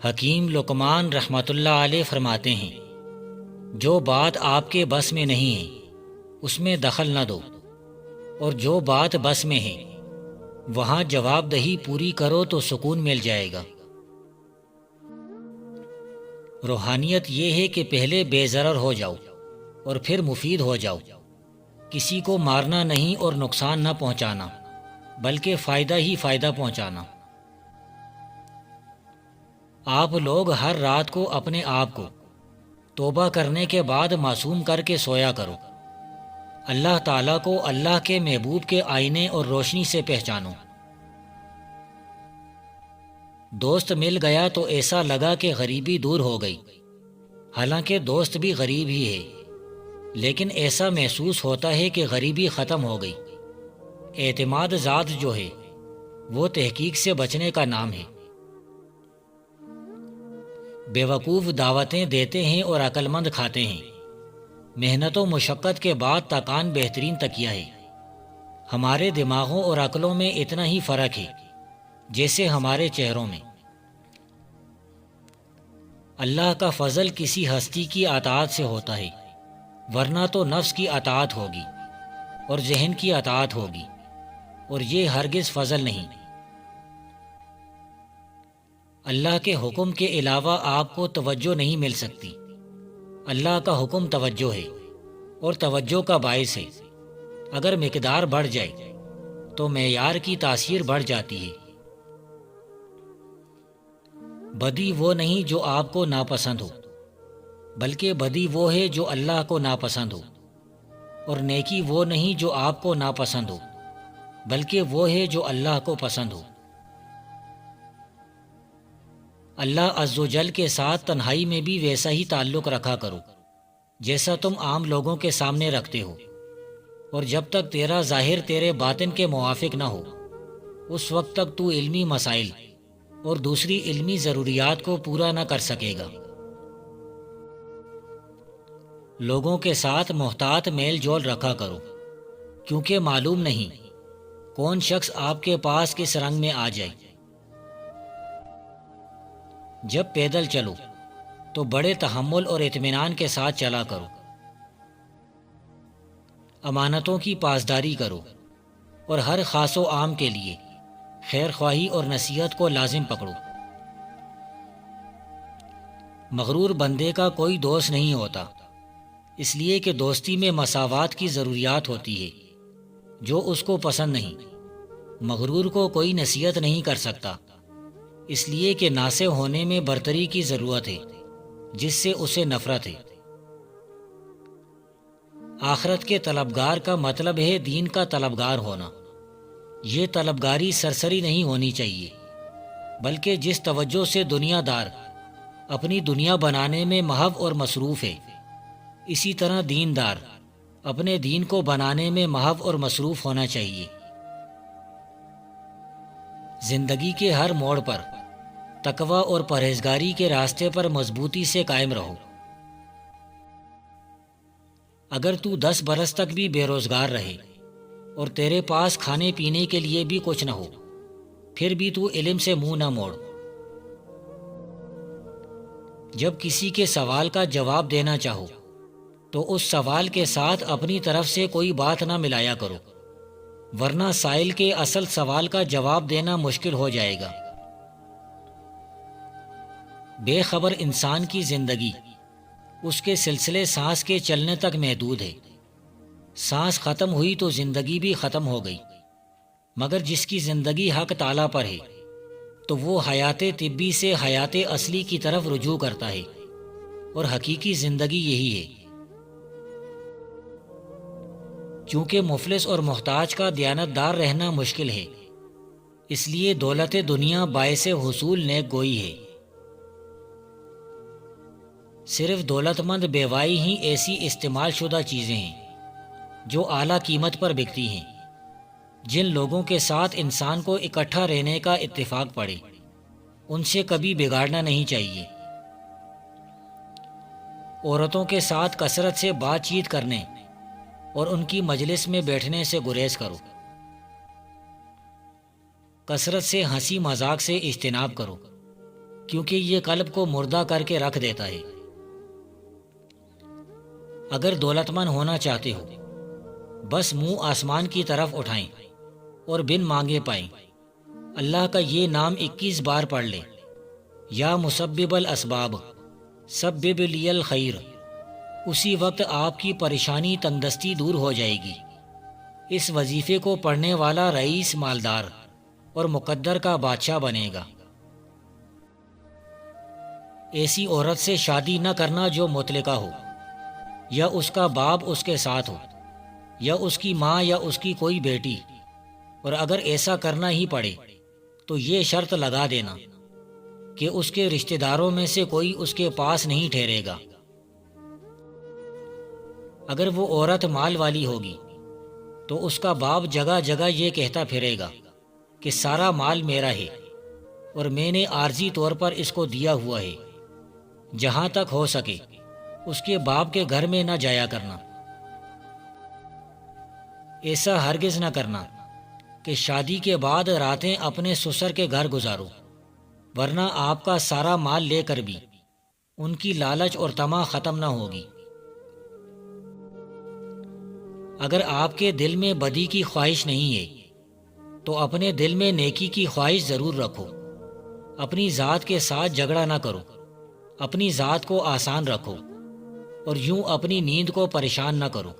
حکیم لقمان رحمۃ اللہ علیہ فرماتے ہیں، جو بات آپ کے بس میں نہیں ہے اس میں دخل نہ دو، اور جو بات بس میں ہے وہاں جواب دہی پوری کرو تو سکون مل جائے گا۔ روحانیت یہ ہے کہ پہلے بے ضرر ہو جاؤ اور پھر مفید ہو جاؤ، کسی کو مارنا نہیں اور نقصان نہ پہنچانا، بلکہ فائدہ ہی فائدہ پہنچانا۔ آپ لوگ ہر رات کو اپنے آپ کو توبہ کرنے کے بعد معصوم کر کے سویا کرو۔ اللہ تعالیٰ کو اللہ کے محبوب کے آئینے اور روشنی سے پہچانو۔ دوست مل گیا تو ایسا لگا کہ غریبی دور ہو گئی، حالانکہ دوست بھی غریب ہی ہے، لیکن ایسا محسوس ہوتا ہے کہ غریبی ختم ہو گئی۔ اعتماد ذات جو ہے وہ تحقیق سے بچنے کا نام ہے۔ بیوقوف دعوتیں دیتے ہیں اور عقل مند کھاتے ہیں۔ محنت و مشقت کے بعد تکان بہترین تکیہ ہے۔ ہمارے دماغوں اور عقلوں میں اتنا ہی فرق ہے جیسے ہمارے چہروں میں۔ اللہ کا فضل کسی ہستی کی اطاعت سے ہوتا ہے، ورنہ تو نفس کی اطاعت ہوگی اور ذہن کی اطاعت ہوگی، اور یہ ہرگز فضل نہیں۔ اللہ کے حکم کے علاوہ آپ کو توجہ نہیں مل سکتی۔ اللہ کا حکم توجہ ہے اور توجہ کا باعث ہے۔ اگر مقدار بڑھ جائے تو معیار کی تاثیر بڑھ جاتی ہے۔ بدی وہ نہیں جو آپ کو ناپسند ہو، بلکہ بدی وہ ہے جو اللہ کو ناپسند ہو، اور نیکی وہ نہیں جو آپ کو ناپسند ہو، بلکہ وہ ہے جو اللہ کو پسند ہو۔ اللہ عز و جل کے ساتھ تنہائی میں بھی ویسا ہی تعلق رکھا کرو جیسا تم عام لوگوں کے سامنے رکھتے ہو، اور جب تک تیرا ظاہر تیرے باطن کے موافق نہ ہو اس وقت تک تو علمی مسائل اور دوسری علمی ضروریات کو پورا نہ کر سکے گا۔ لوگوں کے ساتھ محتاط میل جول رکھا کرو، کیونکہ معلوم نہیں کون شخص آپ کے پاس کس رنگ میں آ جائے۔ جب پیدل چلو تو بڑے تحمل اور اطمینان کے ساتھ چلا کرو۔ امانتوں کی پاسداری کرو، اور ہر خاص و عام کے لیے خیر خواہی اور نصیحت کو لازم پکڑو۔ مغرور بندے کا کوئی دوست نہیں ہوتا، اس لیے کہ دوستی میں مساوات کی ضروریات ہوتی ہے جو اس کو پسند نہیں۔ مغرور کو کوئی نصیحت نہیں کر سکتا، اس لیے کہ ناصح ہونے میں برتری کی ضرورت ہے جس سے اسے نفرت ہے۔ آخرت کے طلبگار کا مطلب ہے دین کا طلبگار ہونا۔ یہ طلبگاری سرسری نہیں ہونی چاہیے، بلکہ جس توجہ سے دنیا دار اپنی دنیا بنانے میں محو اور مصروف ہے، اسی طرح دیندار اپنے دین کو بنانے میں محو اور مصروف ہونا چاہیے۔ زندگی کے ہر موڑ پر تقوی اور پرہیزگاری کے راستے پر مضبوطی سے قائم رہو۔ اگر تو 10 برس تک بھی بے روزگار رہے اور تیرے پاس کھانے پینے کے لیے بھی کچھ نہ ہو، پھر بھی تو علم سے منہ نہ موڑ۔ جب کسی کے سوال کا جواب دینا چاہو تو اس سوال کے ساتھ اپنی طرف سے کوئی بات نہ ملایا کرو، ورنہ سائل کے اصل سوال کا جواب دینا مشکل ہو جائے گا۔ بے خبر انسان کی زندگی اس کے سلسلے سانس کے چلنے تک محدود ہے۔ سانس ختم ہوئی تو زندگی بھی ختم ہو گئی، مگر جس کی زندگی حق تعالیٰ پر ہے تو وہ حیات طبی سے حیات اصلی کی طرف رجوع کرتا ہے، اور حقیقی زندگی یہی ہے۔ چونکہ مفلس اور محتاج کا دیانتدار رہنا مشکل ہے، اس لیے دولت دنیا باعث حصول نیک گوئی ہے۔ صرف دولت مند بیوائی ہی ایسی استعمال شدہ چیزیں ہیں جو اعلیٰ قیمت پر بکتی ہیں۔ جن لوگوں کے ساتھ انسان کو اکٹھا رہنے کا اتفاق پڑے ان سے کبھی بگاڑنا نہیں چاہیے۔ عورتوں کے ساتھ کثرت سے بات چیت کرنے اور ان کی مجلس میں بیٹھنے سے گریز کرو۔ کثرت سے ہنسی مذاق سے اجتناب کرو۔ کیونکہ یہ قلب کو مردہ کر کے رکھ دیتا ہے۔ اگر دولت مند ہونا چاہتے ہو بس منہ آسمان کی طرف اٹھائیں اور بن مانگے پائیں۔ اللہ کا یہ نام 21 بار پڑھ لیں، یا مسبب الاسباب سبب لی الخیر۔ اسی وقت آپ کی پریشانی تنگدستی دور ہو جائے گی۔ اس وظیفے کو پڑھنے والا رئیس مالدار اور مقدر کا بادشاہ بنے گا۔ ایسی عورت سے شادی نہ کرنا جو مطلقہ ہو، یا اس کا باپ اس کے ساتھ ہو، یا اس کی ماں یا اس کی کوئی بیٹی، اور اگر ایسا کرنا ہی پڑے تو یہ شرط لگا دینا کہ اس کے رشتہ داروں میں سے کوئی اس کے پاس نہیں ٹھہرے گا۔ اگر وہ عورت مال والی ہوگی تو اس کا باپ جگہ جگہ یہ کہتا پھرے گا کہ سارا مال میرا ہے اور میں نے عارضی طور پر اس کو دیا ہوا ہے۔ جہاں تک ہو سکے اس کے باپ کے گھر میں نہ جایا کرنا۔ ایسا ہرگز نہ کرنا کہ شادی کے بعد راتیں اپنے سسر کے گھر گزارو، ورنہ آپ کا سارا مال لے کر بھی ان کی لالچ اور طمع ختم نہ ہوگی۔ اگر آپ کے دل میں بدی کی خواہش نہیں ہے تو اپنے دل میں نیکی کی خواہش ضرور رکھو۔ اپنی ذات کے ساتھ جھگڑا نہ کرو، اپنی ذات کو آسان رکھو اور یوں اپنی نیند کو پریشان نہ کرو۔